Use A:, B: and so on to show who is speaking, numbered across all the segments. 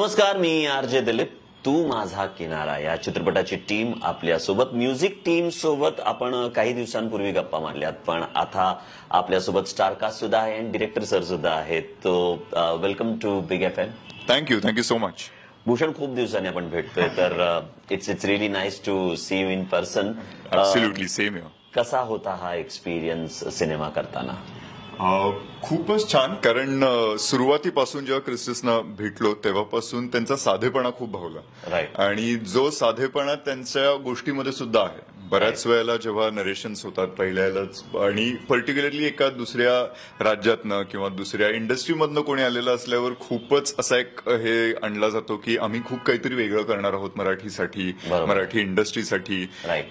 A: नमस्कार, मी आरजे दिलीप. तू माझा किनारा या चित्रपटाची टीम आपल्यासोबत, म्युझिक टीम सोबत आपण काही दिवसांपूर्वी गप्पा मारल्यात, पण आता आपल्यासोबत स्टारकास्ट सुद्धा आहे आणि डिरेक्टर सर सुद्धा आहेत. तो welcome to big FM.
B: Thank you so much.
A: Bhushan, खूप दिवसांनी आपण भेटतोय, तर it's really nice to see you in person.
B: Absolutely same here.
A: कसा होता हा एक्सपिरियन्स सिनेमा करताना?
B: खूपच छान, कारण सुरुवातीपासून जेव्हा क्रिस्टसना भेटलो तेव्हापासून त्यांचा साधेपणा खूप भावला.
A: राईट.
B: आणि जो साधेपणा त्यांच्या गोष्टीमध्ये सुद्धा आहे. बऱ्याच वेळेला जेव्हा नरेशन्स होतात पहिल्यालाच, आणि पर्टिक्युलरली एका दुसऱ्या राज्यातनं किंवा दुसऱ्या इंडस्ट्रीमधनं कोणी आलेलं असल्यावर खूपच असा एक हे आणला जातो की आम्ही खूप काहीतरी वेगळं करणार आहोत मराठीसाठी, मराठी इंडस्ट्रीसाठी.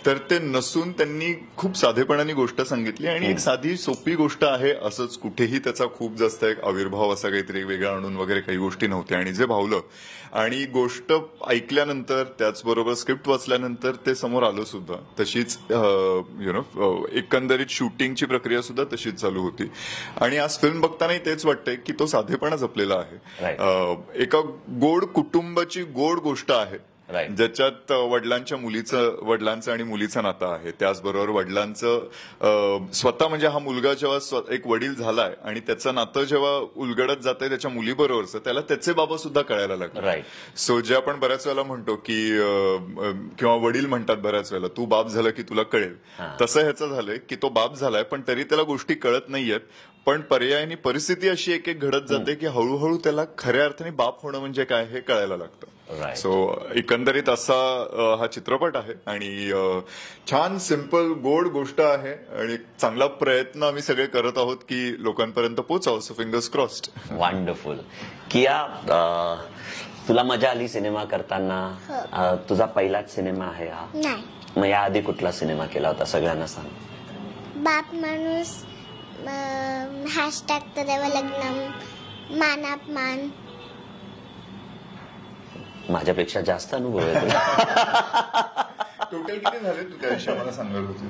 B: तर ते नसून त्यांनी खूप साधेपणाने गोष्ट सांगितली, आणि एक साधी सोपी गोष्ट आहे असंच, कुठेही त्याचा खूप जास्त एक आविर्भाव असा काहीतरी वेगळा आणून वगैरे काही गोष्टी नव्हत्या. आणि जे भावलं आणि गोष्ट ऐकल्यानंतर, त्याचबरोबर स्क्रिप्ट वाचल्यानंतर ते समोर आलं सुद्धा. तशीच एकंदरीत शूटिंगची प्रक्रिया सुद्धा तशीच चालू होती. आणि आज फिल्म बघतानाही तेच वाटतंय की तो साधेपणा जपलेला आहे. एका गोड कुटुंबाची गोड गोष्ट आहे, ज्याच्यात वडिलांचं आणि मुलीचं नातं आहे. त्याचबरोबर वडिलांचं स्वतः म्हणजे हा मुलगा जेव्हा एक वडील झालाय आणि त्याचं नातं जेव्हा उलगडत जात आहे त्याच्या मुलीबरोबरचं, त्याला त्याचे बाबा सुद्धा कळायला लागले. सो जे आपण बऱ्याच वेळेला म्हणतो की किंवा वडील म्हणतात बऱ्याच वेळेला, तू बाप झाला की तुला कळेल, तसं ह्याचं झालंय की तो बाप झालाय पण तरी त्याला गोष्टी कळत नाहीयेत. पण पर्यायाने परिस्थिती अशी एक एक घडत जाते की हळूहळू त्याला खऱ्या अर्थाने बाप होणं म्हणजे काय हे कळायला लागतं. सो एकंदरीत असा हा चित्रपट आहे, आणि छान सिंपल गोड गोष्ट आहे, आणि चांगला प्रयत्न आम्ही सगळे करत आहोत की लोकांपर्यंत पोहोचावं. So fingers crossed.
A: वंडरफुल. किया, तुला मजा आली सिनेमा करताना? तुझा पहिलाच सिनेमा आहे हा?
C: नाही.
A: मग याआधी कुठला सिनेमा केला होता? सगळ्यांना सांग.
C: बाप माणूस, हॅशटॅग तदेव लग्नम, मानापमान.
A: माझ्यापेक्षा जास्त अनुभव आहे तुला.
B: टोटल किती झाले तू त्या विषयी मला सांगत होती?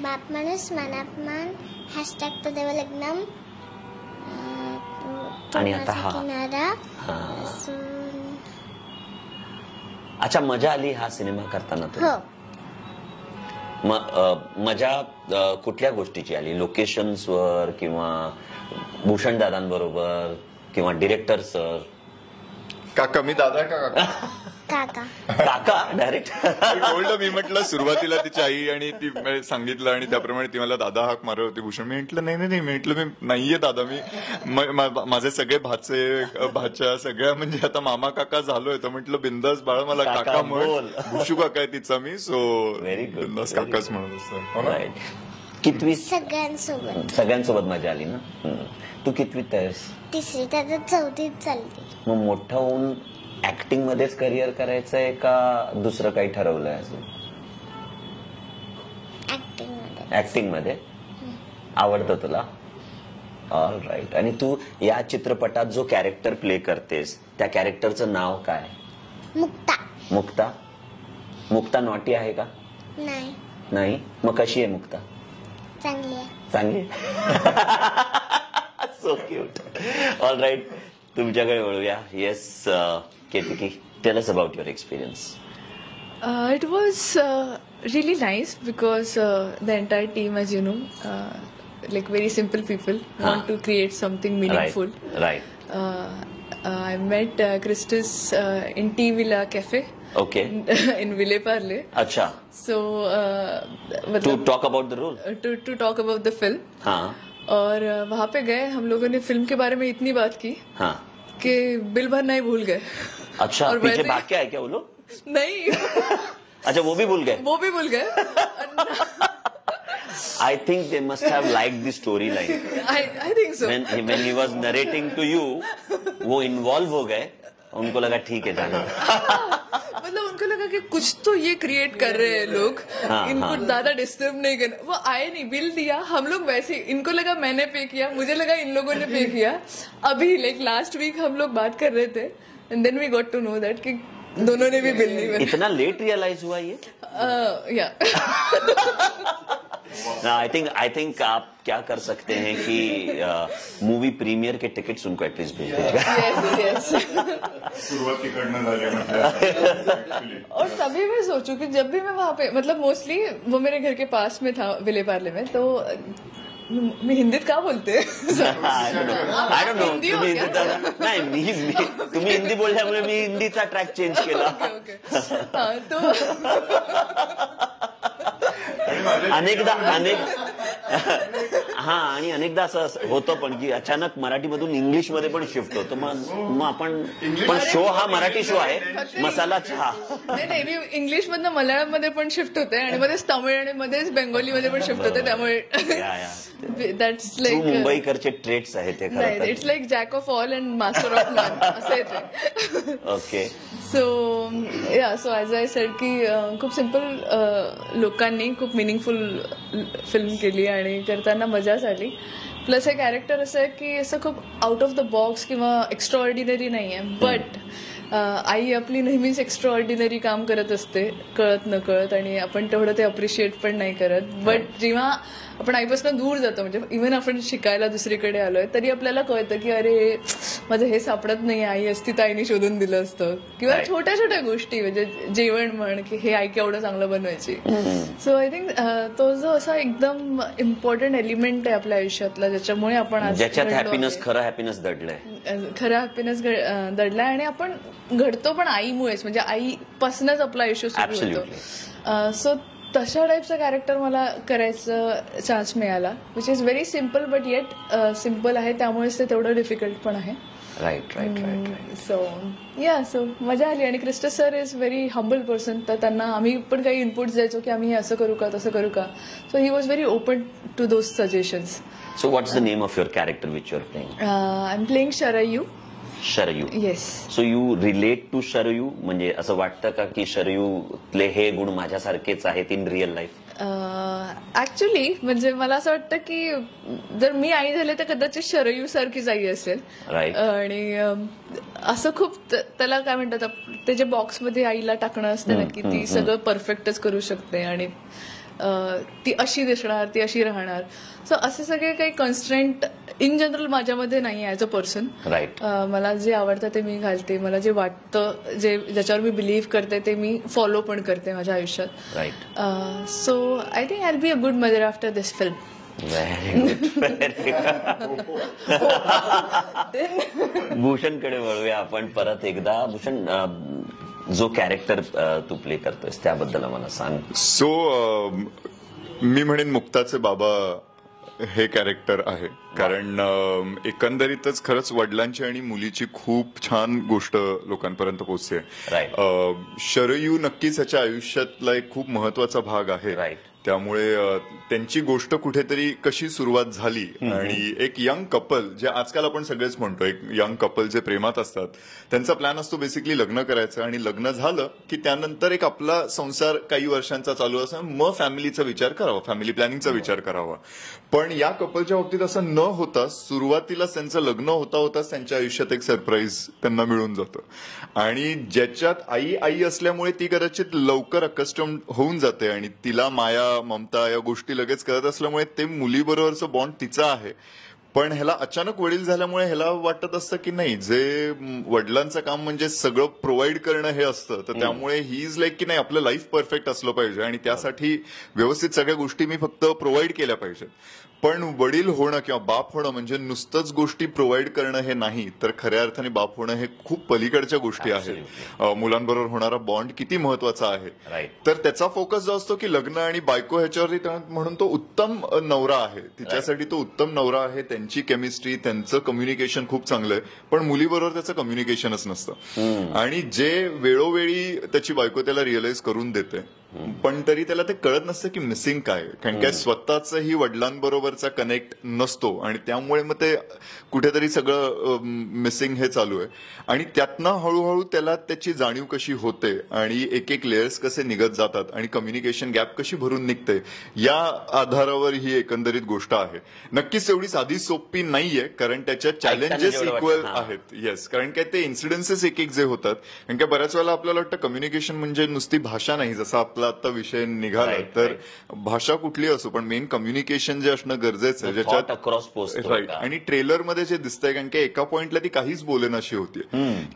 C: बाप माणूस, मानापमान, हॅशटॅग तदेव लग्नम,
A: आणि आता हा
C: किनारा.
A: अच्छा, मजा आली हा सिनेमा करताना तुला? मजा कुठल्या गोष्टीची आली? लोकेशन्सवर किंवा भूषण दादांबरोबर किंवा डिरेक्टर सर?
B: काका, मी दादा का
C: काका?
A: काका डायरेक्ट
B: बोललो. मी म्हटलं सुरुवातीला तिची आई आणि ती सांगितलं आणि त्याप्रमाणे ती मला दादा हाक मारत होती. भूषण, मी म्हटलं नाही, म्हटलं मी नाहीये दादा, मी माझे सगळे भाच्या सगळ्या म्हणजे आता मामा काका झालोय. तर म्हटलं बिंदास बाळा, मला काका म्हण. भूषू काका आहे तिचा मी. सो बिंदास काकाच म्हणत असतो.
A: कितवी?
C: सगळ्यांसोबत
A: मजा आली ना? तू कितवीत आहेस?
C: तिसरी, त्यात चौथीत चालते.
A: मग मोठं होऊन ऍक्टिंग मध्येच करिअर करायचंय का दुसरं काही ठरवलंय अजून? ऍक्टिंग मध्ये आवडतं तुला? All right. आणि तू या चित्रपटात जो कॅरेक्टर प्ले करतेस त्या कॅरेक्टरचं नाव काय? मुक्ता. मुक्ता नॉटी आहे का? नाही. मग कशी आहे मुक्ता? चांगली. So cute. ऑल राईट, तुमच्याकडे वळूया. Yes Ketaki, tell us about your experience.
D: It was really nice because the entire team, as you know, like very simple people, want to create something meaningful.
A: Right.
D: I met Christus in T Villa Cafe.
A: Okay.
D: In Ville Parle.
A: अच्छा.
D: So
A: to talk about the role.
D: To talk about the film.
A: हाँ.
D: और वहाँ पे गए, हम लोगों ने film के बारे में इतनी बात की कि बिल भरना ही भूल गए.
A: अच्छा, और पीछे भाग के आए क्या वो लोग?
D: नहीं.
A: अच्छा, वो भी भूल गए. I think they must have liked the storyline.
D: I think so.
A: When he was narrating to you, वो involve हो गए. उनको लगा ठीक है जाना.
D: मतलब उनको लगा कि कुछ तो ये क्रिएट कर रहे हैं लोग, इनको ज्यादा डिस्टर्ब नहीं करना. वो आए नहीं, बिल दिया, हम लोग वैसे, इनको लगा मैंने पे किया, मुझे लगा इन लोगों ने पे किया. अभी लाइक लास्ट वीक हम लोग बात कर रहे थे, and then we got to know that कि दोनों ने भी बिल नहीं.
A: इतना लेट रियलाइज हुआ ये?
D: या
A: आई थिंक आप क्या कर सकते हैं कि मूवी प्रीमियर के टिकट्स उनको एटलीस्ट भेज दीजिएगा।
D: यस
B: सुरुवात तिकडनं झाली म्हणजे
D: और तभी मैं सोचू कि जब भी मैं वहां पे, मतलब मोस्टली वो मेरे घर के पास में था विले पार्ले में, तो मी हिंदीत का बोलते
A: आय डोंट नो
D: हिंदी हो
A: तुम्ही
D: क्या?
A: हिंदीचा नाही तुम्ही हिंदी बोलल्यामुळे मी हिंदीचा ट्रॅक चेंज केला।
D: ओके हाँ तो
A: अनेकदा आणि अनेकदा असं होतं पण की अचानक मराठीमधून इंग्लिशमध्ये पण शिफ्ट होतो, मग आपण पण शो हा मराठी शो आहे मसाला चहा।
D: नाही मी इंग्लिश मधनं मल्याळम मध्ये पण शिफ्ट होते आणि मध्येच तमिळ आणि मध्येच बेंगोली मध्ये पण शिफ्ट होते, त्यामुळे दॅट्स
A: तू
D: लाईक
A: मुंबईकरचे ट्रेट्स आहेत ते
D: नाही,
A: खरं
D: it's like jack of all and master of none असं येते।
A: Okay
D: so as I said की खूप सिम्पल लोकांनी खूप मिनिंगफुल फिल्म केली आणि करताना मजाच आली. प्लस हे कॅरेक्टर असं आहे की असं खूप आउट ऑफ द बॉक्स किंवा एक्स्ट्रा ऑर्डिनरी नाही आहे, बट आई आपली नेहमीच एक्स्ट्रा ऑर्डिनरी काम करत असते कळत न कळत, आणि आपण तेवढं ते अप्रिशिएट पण नाही करत. बट जेव्हा आपण आईपासून दूर जातो, म्हणजे इव्हन आपण शिकायला दुसरीकडे आलोय तरी आपल्याला कळतं की अरे माझं हे सापडत नाही, आई असती तर आईने शोधून दिलं असतं, किंवा छोट्या छोट्या गोष्टी म्हणजे जेवण म्हण की हे आई केवढं चांगलं बनवायची. सो आय थिंक तो जो असा एकदम इम्पॉर्टंट एलिमेंट आहे आपल्या आयुष्यातला, ज्याच्यामुळे आपण आज
A: ज्याच्यात हॅपीनेस खरं हॅपीनेस दडलंय,
D: खरं हॅपीनेस दडलाय, आणि आपण घडतो पण आईमुळेच, म्हणजे आईपासूनच आपलं आयुष्य सुरू होतं. सो तशा टाईपचं कॅरेक्टर मला करायचं चान्स मिळाला, which is very simple but eight simple आहे, त्यामुळेच ते तेवढं डिफिकल्ट पण आहे.
A: Right right right.
D: सो मजा आली. आणि Kristus sir is very humble person, तर त्यांना आम्ही पण काही इनपुट्स द्यायचो की आम्ही हे असं करू का तसं करू का. So he was very open to those suggestions.
A: So what's the name of your character which you're playing?
D: I am playing Sharayu.
A: Sharayu.
D: Yes.
A: So you relate to Sharayu, म्हणजे असं वाटतं का की शरयूतले हे गुण माझ्यासारखेच आहेत इन रिअल लाईफ?
D: ऍक्च्युली म्हणजे मला असं वाटतं की जर मी आई झाले तर कदाचित शरयू सारखीच आई असेल.
A: राईट.
D: आणि असं खूप त्याला काय म्हणतात, ते जे बॉक्समध्ये आईला टाकणं असतं ना की ती सगळं परफेक्टच करू शकते आणि ती अशी दिसणार, ती अशी राहणार. सो असे सगळे काही कन्स्ट्रेंट इन जनरल माझ्यामध्ये नाही ऍज अ पर्सन.
A: राईट.
D: मला जे आवडतं ते मी घालते, मला जे वाटतं, ज्याच्यावर मी बिलीव्ह करते ते मी फॉलो पण करते माझ्या आयुष्यात.
A: Right.
D: So I think I will be a good mother after this film.
A: Very good. भूषणकडे वळूया आपण परत एकदा. भूषण, जो कॅरेक्टर तू प्ले करतोयस त्याबद्दल मला सांग.
B: सो मी म्हणेन मुक्ताचे बाबा हे कॅरेक्टर आहे, कारण एकंदरीतच खरंच वडिलांची आणि मुलीची खूप छान गोष्ट लोकांपर्यंत पोहोचते. शरयू नक्कीच त्याच्या आयुष्यातला एक खूप महत्वाचा भाग आहे. त्यामुळे त्यांची गोष्ट कुठेतरी कशी सुरुवात झाली, आणि एक यंग कपल, जे आजकाल आपण सगळेच म्हणतो, एक यंग कपल जे प्रेमात असतात त्यांचा प्लॅन असतो बेसिकली लग्न करायचं, आणि लग्न झालं की त्यानंतर एक आपला संसार काही वर्षांचा चालू असं, मग फॅमिलीचा विचार करावा, फॅमिली प्लॅनिंगचा विचार करावा. पण या कपलच्या बाबतीत असं न होता सुरुवातीलाच त्यांचं लग्न होता होताच त्यांच्या आयुष्यात एक सरप्राईज त्यांना मिळून जातं, आणि ज्याच्यात आई आई असल्यामुळे ती कदाचित लवकर अकस्टम होऊन जाते, आणि तिला माया ममता या गोष्टी लगेच करत असल्यामुळे ते मुलीबरोबरचं बॉन्ड तिचा आहे. पण ह्याला अचानक वडील झाल्यामुळे ह्याला वाटत असतं की नाही, जे वडिलांचं काम म्हणजे सगळं प्रोव्हाइड करणं हे असतं, तर त्यामुळे ही इज लाईक की नाही, आपलं लाईफ परफेक्ट असलं पाहिजे आणि त्यासाठी व्यवस्थित सगळ्या गोष्टी मी फक्त प्रोव्हाइड केल्या पाहिजेत. पण वडील होणं किंवा बाप होणं म्हणजे नुसतंच गोष्टी प्रोव्हाइड करणं हे नाही, तर खऱ्या अर्थाने बाप होणं हे खूप पलीकडच्या गोष्टी आहेत. मुलांबरोबर होणारा बॉन्ड किती महत्वाचा आहे. तर त्याचा फोकस जो असतो की लग्न आणि बायको ह्याच्यावरती, म्हणून तो उत्तम नवरा आहे, तिच्यासाठी तो उत्तम नवरा आहे, त्यांची केमिस्ट्री, त्यांचं कम्युनिकेशन खूप चांगलं आहे. पण मुलीबरोबर त्याचं कम्युनिकेशनच नसतं, आणि जे वेळोवेळी त्याची बायको त्याला रिअलाइज करून देते, पण तरी त्याला ते कळत नसतं की मिसिंग काय, कारण काय स्वतःचंही वडिलांबरोबरचा कनेक्ट नसतो, आणि त्यामुळे मग ते कुठेतरी सगळं मिसिंग हे चालू आहे. आणि त्यातनं हळूहळू त्याला त्याची जाणीव कशी होते, आणि एक एक लेयर्स कसे निघत जातात, आणि कम्युनिकेशन गॅप कशी भरून निघते, या आधारावर ही एकंदरीत गोष्ट आहे. नक्कीच एवढी साधी सोपी नाहीये, कारण त्याच्या चॅलेंजेस इक्वल आहेत. येस, कारण काय ते इन्सिडेन्सेस एक एक जे होतात, कारण काय बऱ्याच वेळेला आपल्याला वाटतं कम्युनिकेशन म्हणजे नुसती भाषा नाही, जसं आपला आपला आता विषय निघाला, तर भाषा कुठली असो पण मेन कम्युनिकेशन जे असणं गरजेचं आहे, ज्याच्यात
A: अक्रॉस पोस्ट.
B: राईट. आणि ट्रेलरमध्ये जे दिसतंय, कारण की एका पॉइंटला ती काहीच बोलेनाशी होती,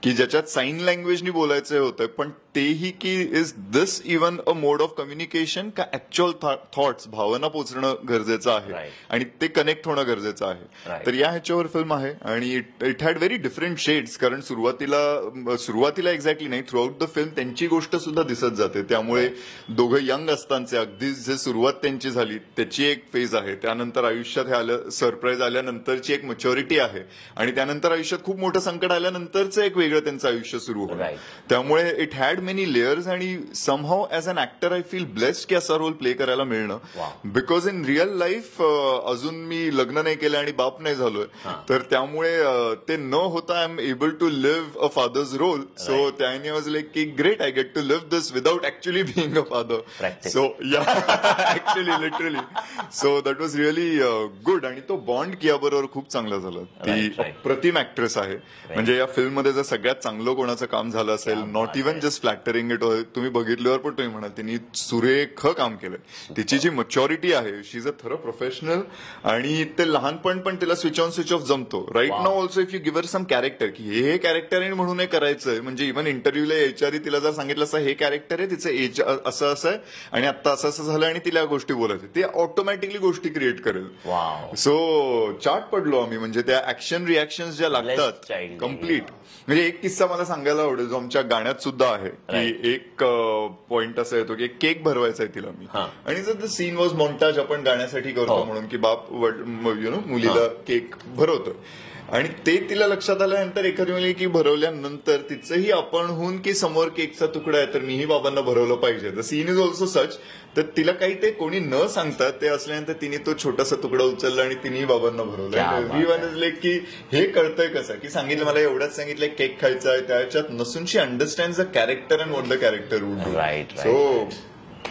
B: की ज्याच्यात साईन लँग्वेजनी बोलायचं होतं, पण तेही की is this even a mode of communication का ऍक्च्युअल थॉट्स, भावना पोचणं गरजेचं आहे आणि ते कनेक्ट होणं गरजेचं आहे. तर या ह्याच्यावर फिल्म आहे आणि it had very different shades, कारण सुरुवातीला एक्झॅक्टली नाही, थ्रू आउट द फिल्म त्यांची गोष्ट सुद्धा दिसत जाते. त्यामुळे दोघं यंग असतानाचे अगदी जे सुरुवात त्यांची झाली त्याची एक फेज आहे, त्यानंतर आयुष्यात हे आलं, सरप्राईज आल्यानंतरची एक मॅच्युरिटी आहे, आणि त्यानंतर आयुष्यात खूप मोठं संकट आल्यानंतरचं एक वेगळं त्यांचं आयुष्य सुरू होतं. त्यामुळे इट हॅड मेनी लेयर्स, आणि somehow as an actor I feel blessed की असा रोल प्ले करायला मिळणं, बिकॉज इन रिअल लाईफ अजून मी लग्न नाही केलं आणि बाप नाही झालोय, तर त्यामुळे ते न होता I am able to live a father's role. So त्याने वॉज लाईक की great, I get to live this without actually being a father. So yeah actually literally, so that was really good. आणि तो bond KIA बरोबर खूप चांगला झाला. ती अप्रतिम ऍक्ट्रेस आहे. म्हणजे या फिल्ममध्ये जर सगळ्यात चांगलं कोणाचं काम झालं असेल, नॉट इव्हन जस्ट फ्लॅटरिंग इट, तुम्ही बघितल्यावर पण तुम्ही म्हणाल तिने सुरेख काम केलंय. तिची जी मॅच्युरिटी आहे, she is a thorough professional, आणि ते लहानपण पण तिला स्विच ऑन स्विच ऑफ जमतो. Right now also if you give her some character, की हे कॅरेक्टर आहे म्हणून हे करायचंय, म्हणजे इव्हन इंटरव्ह्यूला यायच्या आधी तिला जर सांगितलं असं हे कॅरेक्टर आहे, तिचं एज असं असं आहे आणि आता असं असं झालं, आणि तिला गोष्टी बोलायचं, ते ऑटोमॅटिकली गोष्टी क्रिएट करेल. सो चाट पडलो आम्ही, म्हणजे त्या ऍक्शन रिॲक्शन ज्या लागतात कम्प्लीट. म्हणजे एक किस्सा मला सांगायला आवडेल, जो आमच्या गाण्यात सुद्धा आहे, की एक पॉइंट असा येतो की केक भरवायचा आहे तिला मी, आणि जर द सीन वॉज मॉन्टाज आपण गाण्यासाठी करतो म्हणून, की बाप मुलीला केक भरवतो, आणि ते तिला लक्षात आल्यानंतर एखादी मुली की भरवल्यानंतर तिचंही आपणहून की समोर केकचा तुकडा आहे तर मीही बाबांना भरवलं पाहिजे. The scene is also such, तर तिला काही ते कोणी न सांगतात ते असल्यानंतर तिने तो छोटासा तुकडा उचलला आणि तिनेही बाबांना भरवलं. एव्हरीवन इज लाईक की हे कळतंय कसं, की सांगितलं मला एवढंच सांगितलं केक खायचा आहे, त्याच्यात नसून she understand the character and what the character would do.
A: Right.
B: So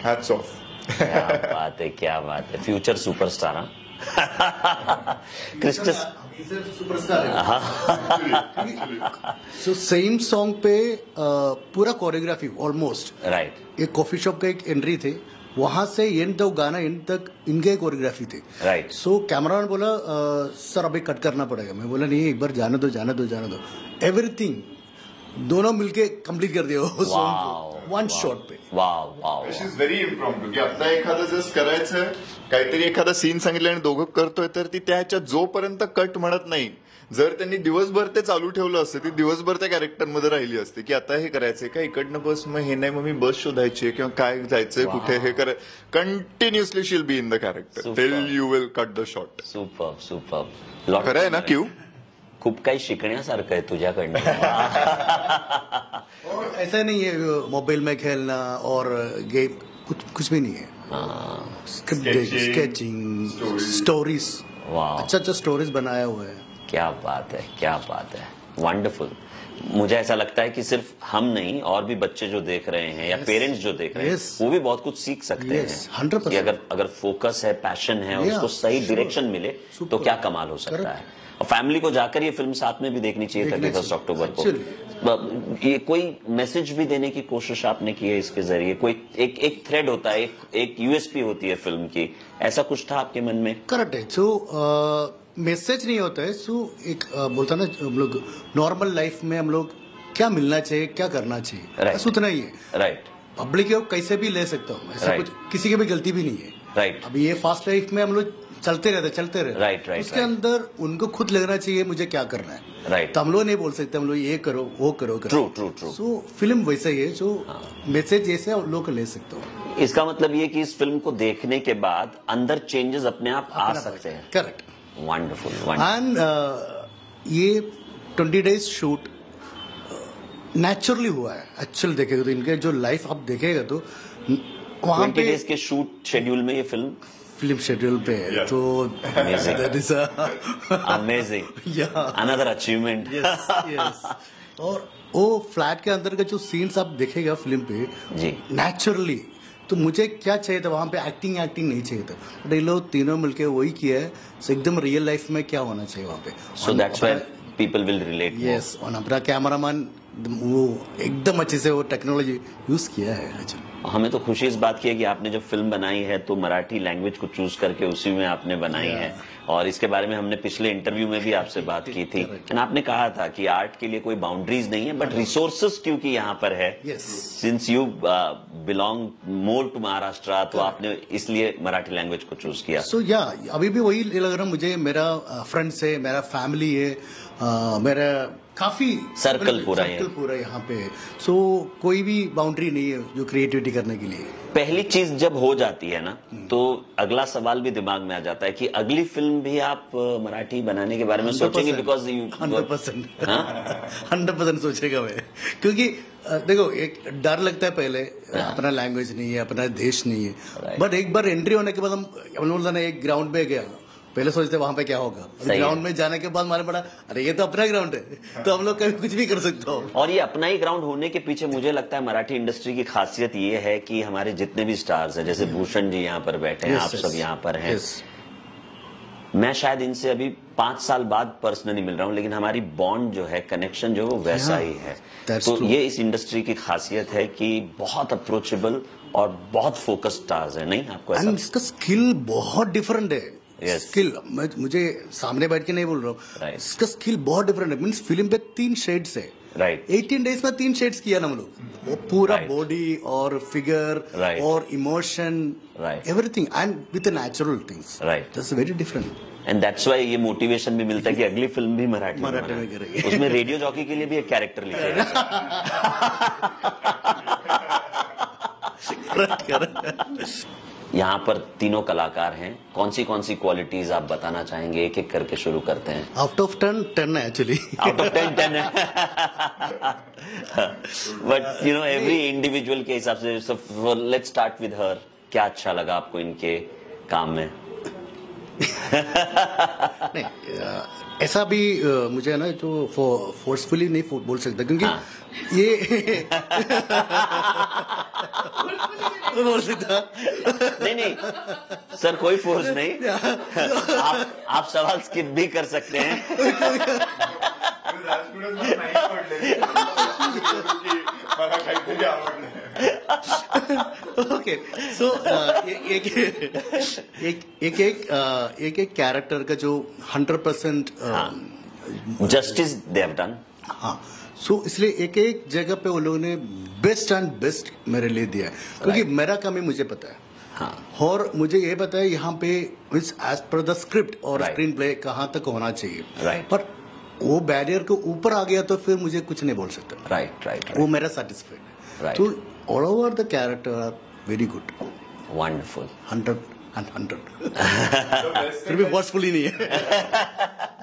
B: hats off.
A: क्या बात है, क्या बात है. Future superstar. क्रिस्टस
E: सुपरस्टार है. सो सेम सॉन्ग पे पूरा कोरियोग्राफी ऑलमोस्ट.
A: राइट.
E: एक कॉफी शॉप का एक एंट्री थे, वहां से एंड तक गाना एंड तक इनके कोरियोग्राफी थे.
A: राइट.
E: सो कैमरामैन बोला सर अभी कट करना पड़ेगा. मैं बोला नहीं, एक बार जाने दो जाने दो जाने दो. एवरीथिंग दोनों मिलके कंप्लीट कर दिया वो सॉन्ग को one shot pay.
B: This is very impromptu, की आता एखादं जस्ट करायचं काहीतरी, एखादा सीन सांगितलं आणि दोघं करतोय, तर ती त्याच्यात जोपर्यंत कट म्हणत नाही, जर त्यांनी दिवसभर ते चालू ठेवलं असतं, ती दिवसभर त्या कॅरेक्टरमध्ये राहिली असते, की आता हे करायचंय का, इकडनं बस, मग हे नाही, मग मी बस शोधायची किंवा काय जायचंय कुठे, हे कराय continuously she'll be in the character till you will cut the shot.
A: Super super.
B: खरं आहे ना क्यू?
A: खूप काही शिकण्यासारखं आहे तुझ्याकडनं.
E: ऐसा नहीं है मोबाइल में खेलना और गेम, कुछ भी नहीं है. स्केचिंग, स्टोरीज, अच्छा स्टोरीज बनाया हुआ है.
A: क्या बात है, क्या बात है. वंडरफुल. मुझे ऐसा लगता है कि सिर्फ हम नहीं, और भी बच्चे जो देख रहे हैं या पेरेंट्स जो देख रहे हैं, वो भी बहुत कुछ सीख सकते हैं.
E: 100%.
A: कि अगर फोकस है, पैशन है, और उसको सही डायरेक्शन मिले तो क्या कमाल हो सकता है. और फैमिली को जाकर ये फिल्म साथ में भी देखनी चाहिए 31 अक्टूबर को. ये कोई मैसेज भी देने की कोशिश आपने की है इसके जरिए? कोई एक थ्रेड होता है, एक यूएसपी होती है फिल्म की, ऐसा कुछ था आपके मन में?
E: करेक्ट है. सो मैसेज नहीं होता है. सो एक बोलता ना, हम लोग नॉर्मल लाइफ में हम लोग क्या मिलना चाहिए, क्या करना चाहिए, बस उतना ही है.
A: राइट.
E: पब्लिक को कैसे भी ले सकता हूँ, ऐसा कुछ किसी की भी गलती भी नहीं है.
A: राइट.
E: अभी ये फास्ट लाइफ में हम लोग चलते रहते.
A: राइट.
E: उसके अंदर उनको खुद लगना चाहिए मुझे क्या करना है.
A: राइट.
E: तो हम लोग नहीं बोल सकते हम लोग ये करो वो करो.
A: ट्रू.
E: सो फिल्म वैसा ही है, जो मैसेज जैसे आप लोग ले सकते हो.
A: इसका मतलब ये कि इस फिल्म को देखने के बाद अंदर चेंजेस अपने आप आ सकते हैं.
E: करेक्ट.
A: वंडरफुल.
E: एंड ये 20 days शूट नेचुरली हुआ है. एक्चुअल देखेगा तो इनके जो लाइफ आप देखेगा तो वहां
A: 20 days के शूट शेड्यूल में ये
E: फिल्म शेड्यूल पे है. तो that is
A: amazing. Another achievement.
E: और वो फ्लैट के अंदर का जो सीन्स आप देखेगा फिल्म पे
A: जी,
E: नेचुरली. तो मुझे क्या चाहिए था वहां पे, एक्टिंग नहीं चाहिए था, बट ये लोग तीनों मिलके वही किया है. सो एकदम रियल लाइफ में क्या होना चाहिए वहां पे.
A: सो दैट्स व्हाई पीपल विल रिलेट.
E: यस. और अपना कैमरामैन वो एकदम अच्छे से वो टेक्नोलॉजी यूज किया है.
A: हमें तो खुशी इस बात की है कि आपने जब फिल्म बनाई है तो मराठी लैंग्वेज को चूज करके उसी में आपने बनाई है, और इसके बारे में हमने पिछले इंटरव्यू में भी आपसे बात की थी, एंड आपने कहा था कि आर्ट के लिए कोई बाउंड्रीज नहीं है, बट रिसोर्सेस क्योंकि यहाँ पर है, since you belong more to Maharashtra, तो आपने इसलिए मराठी लैंग्वेज को चूज किया।
E: सो अभी भी वही लग रहा मुझे, मेरा फ्रेंड्स है, मेरा फैमिली है, मेरा काफी
A: सर्कल पूरा
E: यहाँ पे, सो कोई भी बाउंड्री नहीं है जो क्रिएटिविटी करने के लिए।
A: पहली चीज जब हो जाती है ना, तो अगला सवाल भी दिमाग में आ जाता है कि अगली फिल्म भी आप मराठी बनाने के बारे में सोचेंगे, बिकॉज यू
E: 100% सोचेगा मैं, क्योंकि देखो एक डर लगता है पहले, अपना लैंग्वेज नहीं है, अपना देश नहीं है, बट एक बार एंट्री होने के बाद हम लोग ना एक ग्राउंड पे गया, पहले सोचते वहां पे क्या होगा, ग्राउंड में जाने के बाद मालूम पड़ा अरे ये तो अपना ग्राउंड है, तो हम लोग कभी कुछ भी कर सकते हो।
A: और ये अपना ही ग्राउंड होने के पीछे मुझे लगता है मराठी इंडस्ट्री की खासियत ये है कि हमारे जितने भी स्टार्स हैं, जैसे भूषण जी यहाँ पर बैठे हैं, आप सब यहाँ पर हैं, मैं शायद इनसे अभी 5 साल बाद पर्सनली मिल रहा हूँ, लेकिन हमारी बॉन्ड जो है, कनेक्शन जो है वो वैसा ही है। तो ये इस इंडस्ट्री की खासियत है कि बहुत अप्रोचेबल और बहुत फोकस्ड स्टार्स है, नहीं आपको ऐसा?
E: इसका स्किल बहुत डिफरेंट है। स्किल मुझे सामने बैठ के नहीं बोल रहा हूँ, इसका स्किल बहुत डिफरेंट है। मीन्स फिल्म पे 3 शेड्स है, 18 डेज में 3 शेड्स किया ना हम लोग, वो पूरा बॉडी और फिगर और इमोशन, एवरीथिंग, एंड विद natural things, that's very different.
A: End that's व्हाई ये मोटिवेशन भी मिलता है कि अगली फिल्म भी मराठी में
E: करेंगे।
A: उसमें रेडियो जॉकी के लिए भी एक कैरेक्टर लिखेगा। यहाँ पर तीनों कलाकार हैं, कौन सी क्वालिटीज आप बताना चाहेंगे? एक एक करके शुरू करते हैं।
E: आउट ऑफ 10 है एक्चुअली।
A: आउट ऑफ 10 है। But you know every individual के हिसाब से, लेट्स स्टार्ट विद हर। क्या अच्छा लगा आपको इनके काम में?
E: नहीं, ऐसा भी मुझे है ना, जो फोर्सफुली नहीं बोल सकता, क्योंकि ये बोल सकता नहीं सर, कोई फोर्स नहीं। आप सवाल स्किप भी कर सकते हैं। ओके, सो एक कैरेक्टर का जो 100%
A: जस्टिस दे हैव डन।
E: हाँ, सो इसलिए एक जगह पे वो लोगों ने बेस्ट एंड बेस्ट मेरे लिए दिया है, क्योंकि मेरा कमी मुझे पता है।
A: हाँ,
E: और मुझे ये पता है यहाँ पे एज पर द स्क्रिप्ट और स्क्रीन प्ले कहाँ तक होना चाहिए, पर वो बैरियर को ऊपर आ गया तो फिर मुझे कुछ नहीं बोल सकता।
A: राइट।
E: वो मेरा सेटिस्फाइड है। तो all over the character are very good,
A: wonderful,
E: 100 and 100. फिर भी forcefully नहीं है।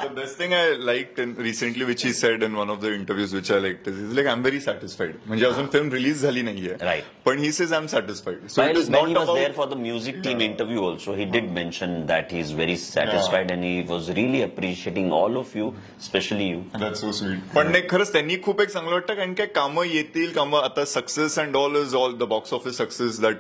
B: The best thing I liked recently, which he said in one of the interviews, which I liked, is he's like, I'm very satisfied. म्हणजे अजून film release झाली नाहीये, पण he says I'm satisfied. So it is not
A: when he was
B: about...
A: there for the music team interview also, he did mention that he is very satisfied and he was really appreciating all of you, especially you.
B: That's so sweet. पण नाही, खरंच त्यांनी खूप एक चांगलं वाटतं, कारण काय कामं येतील, कामं आता success and all is all the box office success that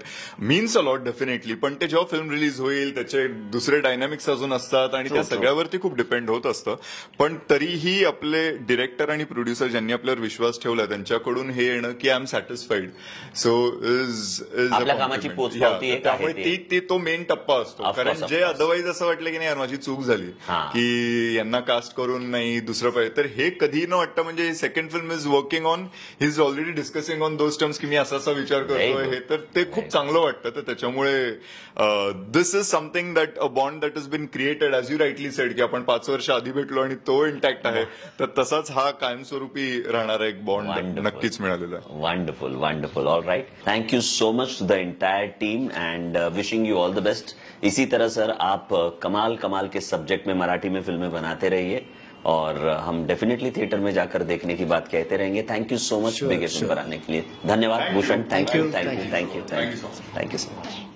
B: means a lot definitely, पण ते जेव्हा फिल्म रिलीज होईल त्याचे दुसरे डायनामिक्स अजून असतात आणि त्या सगळ्यावरती खूप डिपेंड होत असतं, पण तरीही आपले डिरेक्टर आणि प्रोड्युसर ज्यांनी आपल्यावर विश्वास ठेवला त्यांच्याकडून हे येणं की I am satisfied, so is
A: आपल्या कामाची पोचपावती एक आहे,
B: त्यामुळे तो मेन टप्पा असतो. कारण जे अदरवाईज असं वाटलं की नाही यार माझी चूक झाली की यांना कास्ट करून नाही दुसरं पाहिजे, तर हे कधी न वाटतं. म्हणजे second film is working on, he is already discussing on those terms की मी असा असा विचार करतोय, हे तर ते खूप चांगलं वाटतं. तर त्याच्यामुळे this is something that a bond that is been created, as you rightly said, की आपण 5 वर्ष आधी भेटलो आणि तो इंटॅक्ट आहे, तर तसाच हा कायमस्वरूपी राहणारा एक बॉन्ड नक्कीच मिळालेला आहे.
A: Wonderful, wonderful. All right, thank you so much to the entire team and wishing you all the best. इसी तरह सर आप कमाल के सब्जेक्ट में मराठी में फिल्में बनाते रहिए और हम डेफिनेटली थिएटर में जाकर देखने की बात कहते रहेंगे. Thank you so much big film पर आने के लिए. धन्यवाद Bhushan. Thank you so much.